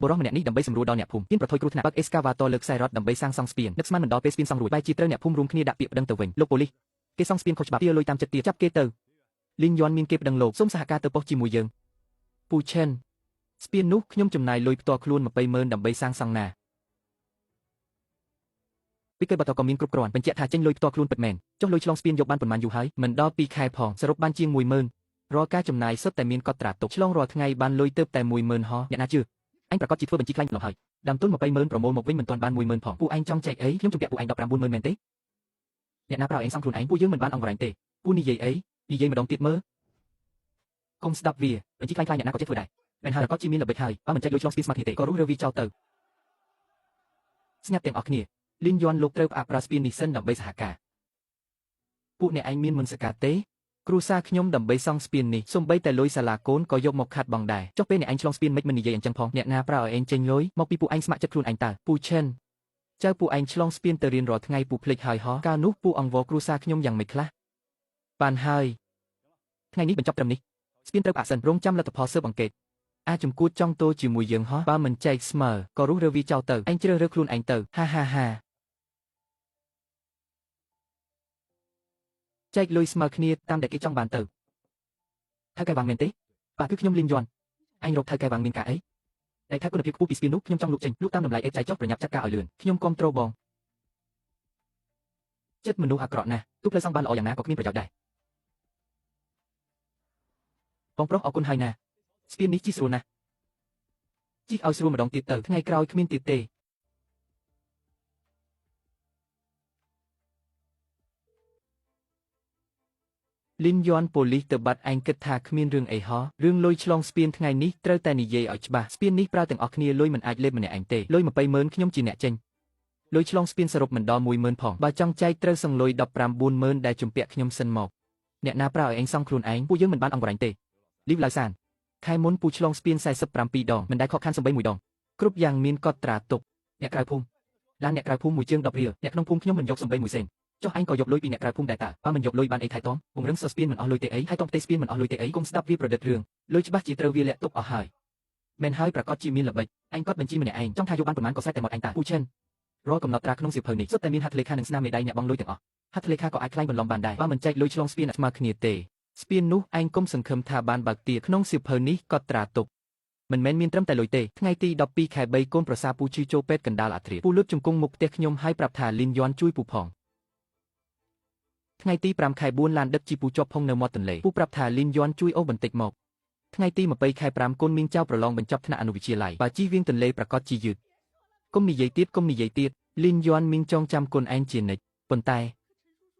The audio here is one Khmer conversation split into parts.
បុរសម្នាក់នេះដើម្បីសម្រួលដល់អ្នកភូមិមានប្រថុយគ្រោះថ្នាក់បើក excavator លើខ្សែរ៉ុតដើម្បីសាងសង់ស្ពាននឹកស្មានមិនដល់ពេលស្ពានសង់រួចបែរជាត្រូវអ្នកភូមិរួមគ្នាដាក់ពាក្យប្តឹងទៅវិញលោកប៉ូលីសគេសង់ស្ពានខុសច្បាប់ទាលុយតាមចិត្តទាចាប់គេទៅលីងយន់មានគេប្តឹងលោកសូមសហការទៅប៉ុស្តិ៍ជាមួយយើងពូឆិនស្ពាននោះខ្ញុំចំណាយលុយផ្ទាល់ខ្លួន200,000ដើម្បីសាងសង់ណាពីគេបតក៏មានគ្រប់គ្រាន់បញ្ជាក់ថាចេញលុយផ្ទាល់ខ្លួនពិតមែនចុះលុយឆ្លងស្ពានយកបានប៉ុន្មានយូរហើយមិនដល់2 ខែផងសរុបបានជាង10,000រាល់ការចំណាយសុទ្ធតែមានកត់ត្រាទុកឆ្លងរាល់ថ្ងៃបានលុយទៅតែ10,000ហោះអ្នកណាជឿអញប្រកាសជាធ្វើបញ្ជីខ្លាញ់ម្ល៉េះហើយដើមទុន20,000ប្រមូលមកវិញមិនទាន់បាន10,000ផងពួកឯងចង់ចែកអីខ្ញុំជំពាក់ពួកឯង19,000មែនទេអ្នកណាប្រើឯងសងខ្លួនឯងពួកយើងមិនបានអង្វរែងទេពួកនិយាយអីនិយាយម្ដងទៀតមើលកុំស្ដាប់វាបញ្ជីខ្លាញ់អ្នកណាក៏ចេះធ្វើដែរមែនហើយក៏ជាមានល្បិចហើយបើមិនចែកលុយឆ្លងស្ពានស្មាត់ទេក៏រុះរើវាចោលទៅស្ញាប់ទាំងអស់គ្នាលីនយន់លោកត្រូវផ្អាកប្រើស្ពាននេះសិនដើម្បីសហការពួកអ្នកឯងមានមន្តសការទេគ្រូសាខ្ញុំដើម្បីសង់ស្ពាននេះសូម្បីតែលុយសាលាកូនក៏យកមកខាត់បងដែរចុះពេលអ្នកឯងឆ្លងស្ពានមិននិយាយអញ្ចឹងផងអ្នកណាប្រើឲ្យឯងចេញលុយមកពីពួកឯងស្ម័គ្រចិត្តខ្លួនឯងតើពូឆិនចៅពួកឯងឆ្លងស្ពានទៅរៀនរាល់ថ្ងៃពូភ្លេចហើយហ៎កាលនោះពូអង្វរគ្រូសាខ្ញុំយ៉ាងម៉េចខ្លះបានហើយថ្ងៃនេះបញ្ចប់ត្រឹមនេះស្ពានត្រូវផ្អាកសិនរងចាំលទ្ធផលស៊ើបអង្កេតអាចជំគួតចង់តូជាមួយយើងហ៎បើមិនចែកស្មើក៏រុះរើវាចោលទៅឯងជ្រើសរើសខ្លួនឯងទៅហាចែកលុយស្មើគ្នាតាមដែលគេចង់បានទៅថៅកែវ៉ាងមែនទេបាទគឺខ្ញុំលីងយន់អញរកថៅកែវ៉ាងមានការអីតែថាគុណភាពខ្ពស់ពីស្ពាននោះខ្ញុំចង់លក់ចេញលក់តាមតម្លៃឯកចាយចុះប្រញាប់ចាត់ការឲ្យលឿនខ្ញុំគាំទ្របងចិត្តមនុស្សអាក្រក់ណាស់ទោះផ្លូវសង់បានល្អយ៉ាងណាក៏គ្មានប្រយោជន៍ដែរបងប្រុសអរគុណហើយណាស្ពាននេះជិះស្រួលណាស់ជិះឲ្យស្រួលម្ដងទៀតទៅថ្ងៃក្រោយគ្មានទៀតទេលីនយន់ប៉ូលីសទៅបាត់ឯងគិតថាគ្មានរឿងអីហោះរឿងលុយឆ្លងស្ពានថ្ងៃនេះត្រូវតែនិយាយឲ្យច្បាស់ស្ពាននេះប្រើទាំងអស់គ្នាលុយមិនអាចលេបម្នាក់ឯងទេលុយ20,000ខ្ញុំជាអ្នកចេញលុយឆ្លងស្ពានសរុបមិនដល់10,000ផងបើចង់ចែកត្រូវសងលុយ19,000ដែលជំពាក់ខ្ញុំសិនមកអ្នកណាប្រើឲ្យឯងសងខ្លួនឯងពួកយើងមិនបានអង្វរែងទេលីវឡៅសានខែមុនពូឆ្លងស្ពាន47ដងមិនដែលខកខានសំបីមួយដងគ្រប់យ៉ាងមានកត់ត្រាទុកអ្នកក្រៅភូមិឡានអ្នកក្រៅភូមិមួយជើង10រៀលអ្នកក្នុងភូមិខ្ញុំមិនយកសំបីមួយសេនចុះអញក៏យកលុយពីអ្នកក្រៅភូមិដែរតើបើមិនយកលុយបានអីថែទាំពង្រឹងសស្ពានមិនអស់លុយទេអីហើយតង់ផ្ទៃស្ពានមិនអស់លុយទេអីគុំស្ដាប់វាប្រឌិតរឿងលុយច្បាស់ជាត្រូវវាលាក់ទុកអស់ហើយមែនហើយប្រកាសជាមានល្បិចអញគាត់បញ្ជីម្នាក់ឯងចង់ថាយកបានប៉ុន្មានក៏ស្រេចតែមកអញតាពូឆិនរាល់កំណត់ត្រាក្នុងសៀវភៅនេះសុទ្ធតែមានហត្ថលេខានិងស្នាមមេដៃអ្នកបងលុយទាំងអស់ហត្ថលេខាក៏អាចខ្លាញ់បន្លំបានដែរបើមិនចែកលុយឆ្លងស្ពានស្មើគ្នាទេស្ពាននោះឯងគុំសង្ឃឹមថាបានបើកទៀតក្នុងសៀវភៅនេះកត់ត្រាទុកមិនមែនមានត្រឹមតែលុយទេថ្ងៃទី12ខែ3កូនប្រសាពូជឿចូលពេទ្យកណ្ដាលអាធ្រាត្រពូលឺបជង្គង់មុខផ្ទះខ្ញុំហើយប្រាប់ថាលីនយន់ជួយពូផងថ្ងៃទី5ខែ4ឡានដឹកជីពូជាប់ផុងនៅមាត់ទន្លេពូប្រាប់ថាលីនយន់ជួយអូសបន្តិចមកថ្ងៃទី20ខែ5កូនមីងចៅប្រឡងបញ្ចប់ថ្នាក់អនុវិទ្យាល័យបើជីវៀងទន្លេប្រកាសជាយឺតគុំនិយាយទៀតលីនយន់មីងចងចាំគុនឯងជានិច្ចប៉ុន្តែ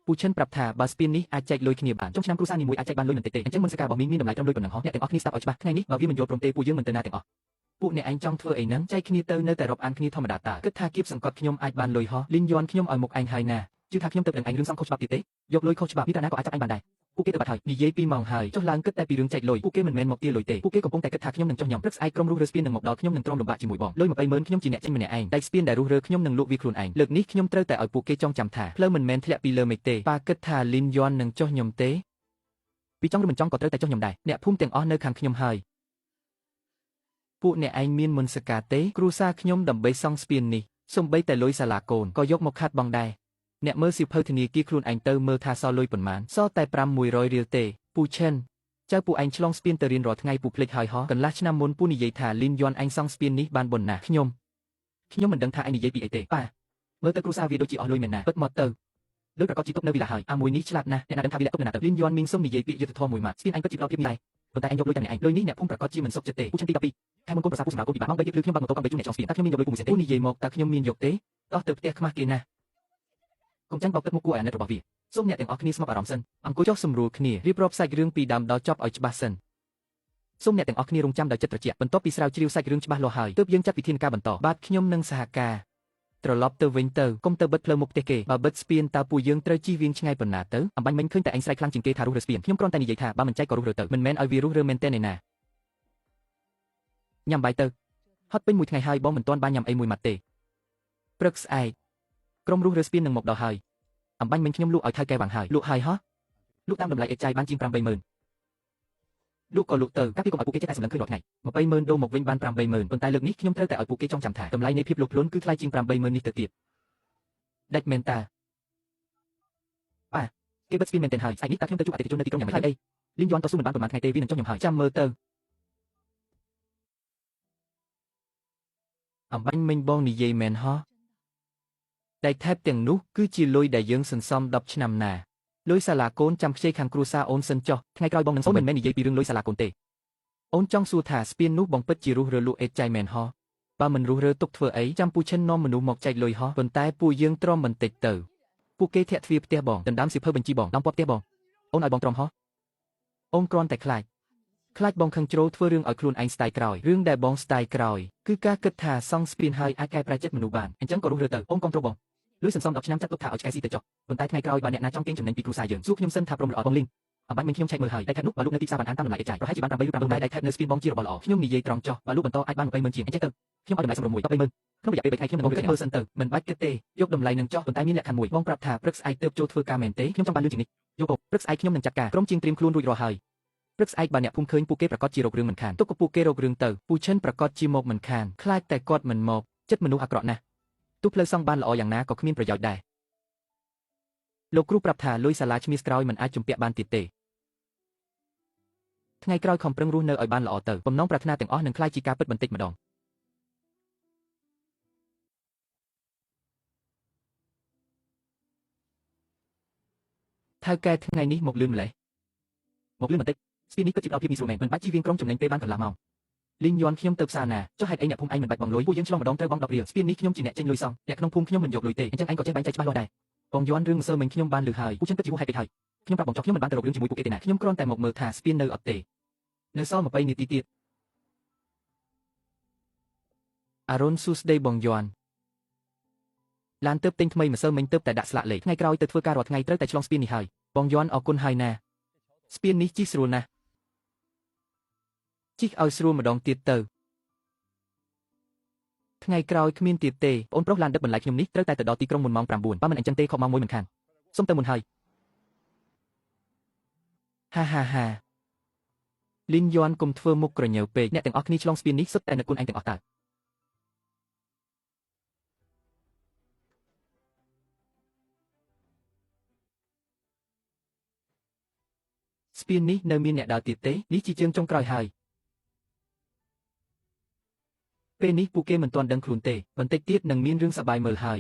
ពូឆិនប្រាប់ថាបើស្ពាននេះអាចចែកលុយគ្នាបានចុងឆ្នាំគ្រួសារនីមួយអាចចែកបានលុយមិនតិចទេអញ្ចឹងមុនសការបស់មីងមានតម្លៃត្រឹមលុយប៉ុណ្ណឹងហ៎អ្នកទាំងអស់គ្នាស្ដាប់ឲ្យច្បាស់ថ្ងៃនេះបើវាមិនយល់ព្រមទេពួកយើងមិនទៅណាទាំងអស់ពួកអ្នកឯងចង់ធ្វើអីហ្នឹងចែកគ្នាទៅនៅតែរាប់អានគ្នាធម្មតាតើគិតថាគៀបសង្កត់ខ្ញុំអាចបានលុយហ៎លីនយន់ខ្ញុំឲ្យមុខឯងហើយណាជឿថាខ្ញុំទៅដឹងឯងរឿងសងខុសច្បាប់ទៀតទេយកលុយខុសច្បាប់នេះតាណាក៏អាចចាប់ឯងបានដែរពួកគេទៅបាត់ហើយនិយាយ2ម៉ោងហើយចុះឡើងគិតតែពីរឿងចែកលុយពួកគេមិនមែនមកទាលុយទេពួកគេកំពុងតែគិតថាខ្ញុំនឹងចុះញ៉ាំព្រឹកស្អែកក្រុមរុះរើស្ពាននឹងមកដល់ខ្ញុំនឹងទ្រាំលំបាកជាមួយបងលុយ20,000ខ្ញុំជាអ្នកចេញម្នាក់ឯងតែស្ពានដែលរុះរើខ្ញុំនឹងលក់វាខ្លួនឯងលើកនេះខ្ញុំត្រូវតែឲ្យពួកគេចងចាំថាផ្លូវមិនមែនធ្លាក់ពីលើមេឃទេប៉ាគិតថាលីនយន់នឹងចុះខ្ញុំទេពីចង់ឬមិនចង់ក៏ត្រូវតែចុះខ្ញុំដែរអ្នកភូមិទាំងអស់នៅខាងខ្ញុំហើយពួកអ្នកឯងមានមន្តសការទេគ្រូសាខ្ញុំដើម្បីសង់ស្ពាននេះសូម្បីតែលុយសាលាកូនក៏យកមកខាត់បងដែរអ្នកមើលសៀវភៅធនាគារខ្លួនឯងទៅមើលថាសល់លុយប៉ុន្មានសល់តែ500រៀលទេពូឆិនចៅពូឯងឆ្លងស្ពានទៅរៀនរាល់ថ្ងៃពូភ្លេចហើយហ៎កន្លះឆ្នាំមុនពូនិយាយថាលីនយន់ឯងសង់ស្ពាននេះបានបុណ្យណាស់ខ្ញុំមិនដឹងថាឯងនិយាយពីអីទេប៉ាមើលទៅគ្រូសាវាដូចជាអស់លុយមែនណាពិតមកទៅលុយប្រកាសជីទុកនៅវិឡាហើយអាមួយនេះឆ្លាតណាស់អ្នកណាដឹងថាវាលាក់ទុកនៅណាទៅលីនយន់មីងសុំនិយាយពាក្យយុត្តិធម៌មួយម៉ាត់ស្ពានឯងពិតជាផ្ដោតភាពនេះដែរប៉ុន្តែឯងយកលុយតែម្នាក់ឯងលុយនេះអ្នកភូមិប្រកាសជាមិនសុខចិត្តទេពូឆិនទី12ខែមុនកូនប្រសាពូសម្រាប់កូនពីបាក់ម៉ោង3ទៀតឬខ្ញុំបាត់ម៉ូតូកង់3ជូនអ្នកចង់ស្ពានតើខ្ញុំមានយកលុយពូមួយសេនទេពូនិយាយមកតើខ្ញុំមានយកទេដោះទៅផ្ទះខ្មាស់គេណាកុំចាញ់បោកទឹកមុខគួរអាណិតរបស់វាសូមអ្នកទាំងអស់គ្នាស្ងប់អារម្មណ៍សិនអង្គុយចុះសម្រួលគ្នារៀបរាប់សាច់រឿងពីដើមដល់ចប់ឲ្យច្បាស់សិនសូមអ្នកទាំងអស់គ្នារងចាំដោយចិត្តត្រជាក់បន្ទាប់ពីស្រាវជ្រាវសាច់រឿងច្បាស់លាស់ហើយទើបយើងចាត់វិធានការបន្តបាទខ្ញុំនឹងសហការត្រឡប់ទៅវិញទៅកុំទៅបិទផ្លូវមុខផ្ទះគេបើបិទស្ពានតើពួកយើងត្រូវជិះវៀងឆ្ងាយប៉ុណ្ណាទៅអំបញ្ញមិញឃើញតែឯងស្រែកខ្លាំងជាងគេថារុះរើស្ពានខ្ញុំគ្រាន់តែនិយាយថាបើមិនចែកក៏រុះរើទៅមិនមែនឲ្យវារុះរើមែនទេណាញ៉ាំបាយទៅហត់ពេញមួយថ្ងៃហើយបងមិនទាន់បានញ៉ាំអីមួយម៉ាត់ទេព្រឹកស្អែកក្រុមរុះរើស្ពាននឹងមកដល់ហើយអំបញ្ញមិញខ្ញុំលក់ឲ្យថៅកែវ៉ាងហើយលក់ហើយហ៎លក់តាមតម្លៃឯកចាយបានជាង800,000 លោកក៏លក់ទៅកាពីកុំឲ្យពួកគេចេះតែសម្លឹងឃើញរាល់ថ្ងៃ200,000 ដុល្លារមកវិញបាន80000ប៉ុន្តែលើកនេះខ្ញុំត្រូវតែឲ្យពួកគេចងចាំថាតម្លៃនៃភាពលោភលន់គឺថ្លៃជាង80000នេះទៅទៀតដាច់មែនតាបាទគេបិទស្ពានមែនទែនហើយស្អែកនេះតើខ្ញុំទៅជួបអតិថិជននៅទីក្រុងយ៉ាងម៉េចហើយអីលីនយន់តស៊ូមិនបានប្រហែលថ្ងៃទេវានឹងចុះខ្ញុំហើយចាំមើលទៅអំបញ្ញមិញបងនិយាយមែនហ៎តែថែបទាំងនោះគឺជាលុយដែលយើងសន្សំ10ឆ្នាំណាលុយសាលាកូនចាំខ្ចីខាងគ្រួសារអូនសិនចុះថ្ងៃក្រោយបងនឹងសូមមិនមែននិយាយពីរឿងលុយសាលាកូនទេអូនចង់សួរថាស្ពាននោះបងពិតជារុះរើលក់អេតចៃមែនហ៎បើមិនរុះរើទុកធ្វើអីចាំពូឈិននាំមនុស្សមកចែកលុយហ៎ប៉ុន្តែពួកយើងទ្រាំបន្តិចទៅពួកគេធាក់ទ្វារផ្ទះបងដណ្ដើមសៀវភៅបញ្ជីបងដំពត់ផ្ទះបងអូនឲ្យបងទ្រាំហ៎អូនគ្រាន់តែខ្លាចបងខឹងជ្រោធ្វើរឿងឲ្យខ្លួនឯងស្ដាយក្រោយរឿងដែលបងស្ដាយក្រោយគឺការគិតថាសង់ស្ពានហើយអាចកែប្រែចិត្តមនុស្សបានអញ្ចឹងក៏រុះរើទៅអូនគាំទ្របងលុយសន្សំ10ឆ្នាំចាត់ទុកថាឲ្យឆ្កែស៊ីទៅចុះប៉ុន្តែថ្ងៃក្រោយបើអ្នកណាចង់កេងចំណេញពីគ្រួសារយើងសួរខ្ញុំសិនថាព្រមល្អបងលីងអំបញ្ញមិញខ្ញុំឆែកមើលហើយដៃថែបនោះបើលោកនៅទីផ្សារបានអានតាមតម្លៃអេចាយប្រហែលជាបាន8ឬ9ដៃថែបនៅស្ពានបងជារបស់ល្អខ្ញុំនិយាយត្រង់ចុះបើលោកបន្តអាចបាន200,000ជាងអញ្ចឹងទៅខ្ញុំឲ្យតម្លៃសម្រាប់120,000ក្នុងរយៈពេល3ថ្ងៃខ្ញុំនឹងគិតមើលសិនទៅមិនបាច់គិតទេយកតម្លៃនឹងចុះប៉ុន្តែមានលក្ខខណ្ឌមួយបងប្រាប់ថាព្រឹកស្អែកទើបចូលធ្វើការមែនទេខ្ញុំចង់បានលឿនជាងនេះយកបងព្រឹកស្អែកខ្ញុំនឹងចាត់ការក្រុមជាងត្រៀមខ្លួនរួចរាល់ហើយព្រឹកស្អែកបើអ្នកភូមិឃើញពួកគេប្រកាសជារករឿងមិនខានទុកក៏ពួកគេរករឿងទៅពូឈិនប្រកាសជាមកមិនខានខ្លាចតែគាត់មិនមកចិត្តមនុស្សអាក្រក់ណាស់ទោះផ្លូវសង់បានល្អយ៉ាងណាក៏គ្មានប្រយោជន៍ដែរលោកគ្រូប្រាប់ថាលុយសាលាឈ្មៀសក្រោយមិនអាចជំពាក់បានទៀតទេថ្ងៃក្រោយខំប្រឹងរស់នៅឲ្យបានល្អទៅបំណងប្រាថ្នាទាំងអស់នឹងក្លាយជាការពិតបន្តិចម្ដងថៅកែថ្ងៃនេះមកលឿនម្លេះមកលឿនបន្តិចស្ពាននេះពិតជាផ្ដល់ភាពងាយស្រួលមែនមិនបាច់ជិះវៀងក្រុងចំណេញពេលបានកន្លះម៉ោងលីងយន់ខ្ញុំទៅផ្សារណាចុះហេតុអីអ្នកភូមិឯងមិនបាច់បង់លុយពួកយើងឆ្លងម្ដងត្រូវបង់10រៀលស្ពាននេះខ្ញុំជាអ្នកចេញលុយសងអ្នកក្នុងភូមិខ្ញុំមិនយកលុយទេអញ្ចឹងឯងក៏ចេះបែងចែកច្បាស់លាស់ដែរបងយន់រឿងម្សិលមិញខ្ញុំបានឮហើយពួកខ្ញុំពិតជាហួសហេតុពេកហើយខ្ញុំប្រាប់បងចុះខ្ញុំមិនបានទៅរករឿងជាមួយពួកគេទេណាខ្ញុំគ្រាន់តែមកមើលថាស្ពាននៅអត់ទេនៅសល់20នាទីទៀតអរុនសួស្ដីបងយន់ឡានទៅទិញថ្មីម្សិលមិញទៅតែដាក់ស្លាកលេខថ្ងៃក្រោយទៅធ្វើការរាល់ថ្ងៃត្រូវតែឆ្លងស្ពាននេះហើយបងយន់អរគុណហើយណាស្ពាននេះជិះស្រួលណាស់ជិះឲ្យស្រួលម្ដងទៀតទៅថ្ងៃក្រោយគ្មានទៀតទេបងប្រុសឡានដឹកបន្លែខ្ញុំនេះត្រូវតែទៅដល់ទីក្រុងមុនម៉ោង9បើមិនអញ្ចឹងទេខកម៉ោង1មិនខានសុំទៅមុនហើយហាលីនយន់កុំធ្វើមុខក្រញើពេកអ្នកទាំងអស់គ្នាឆ្លងស្ពាននេះសុទ្ធតែនឹកគុណឯងទាំងអស់តើស្ពាននេះនៅមានអ្នកដើរទៀតទេនេះជាជើងចុងក្រោយហើយពេលនេះពួកគេមិនទាន់ដឹងខ្លួនទេបន្តិចទៀតនឹងមានរឿងសប្បាយមើលហើយ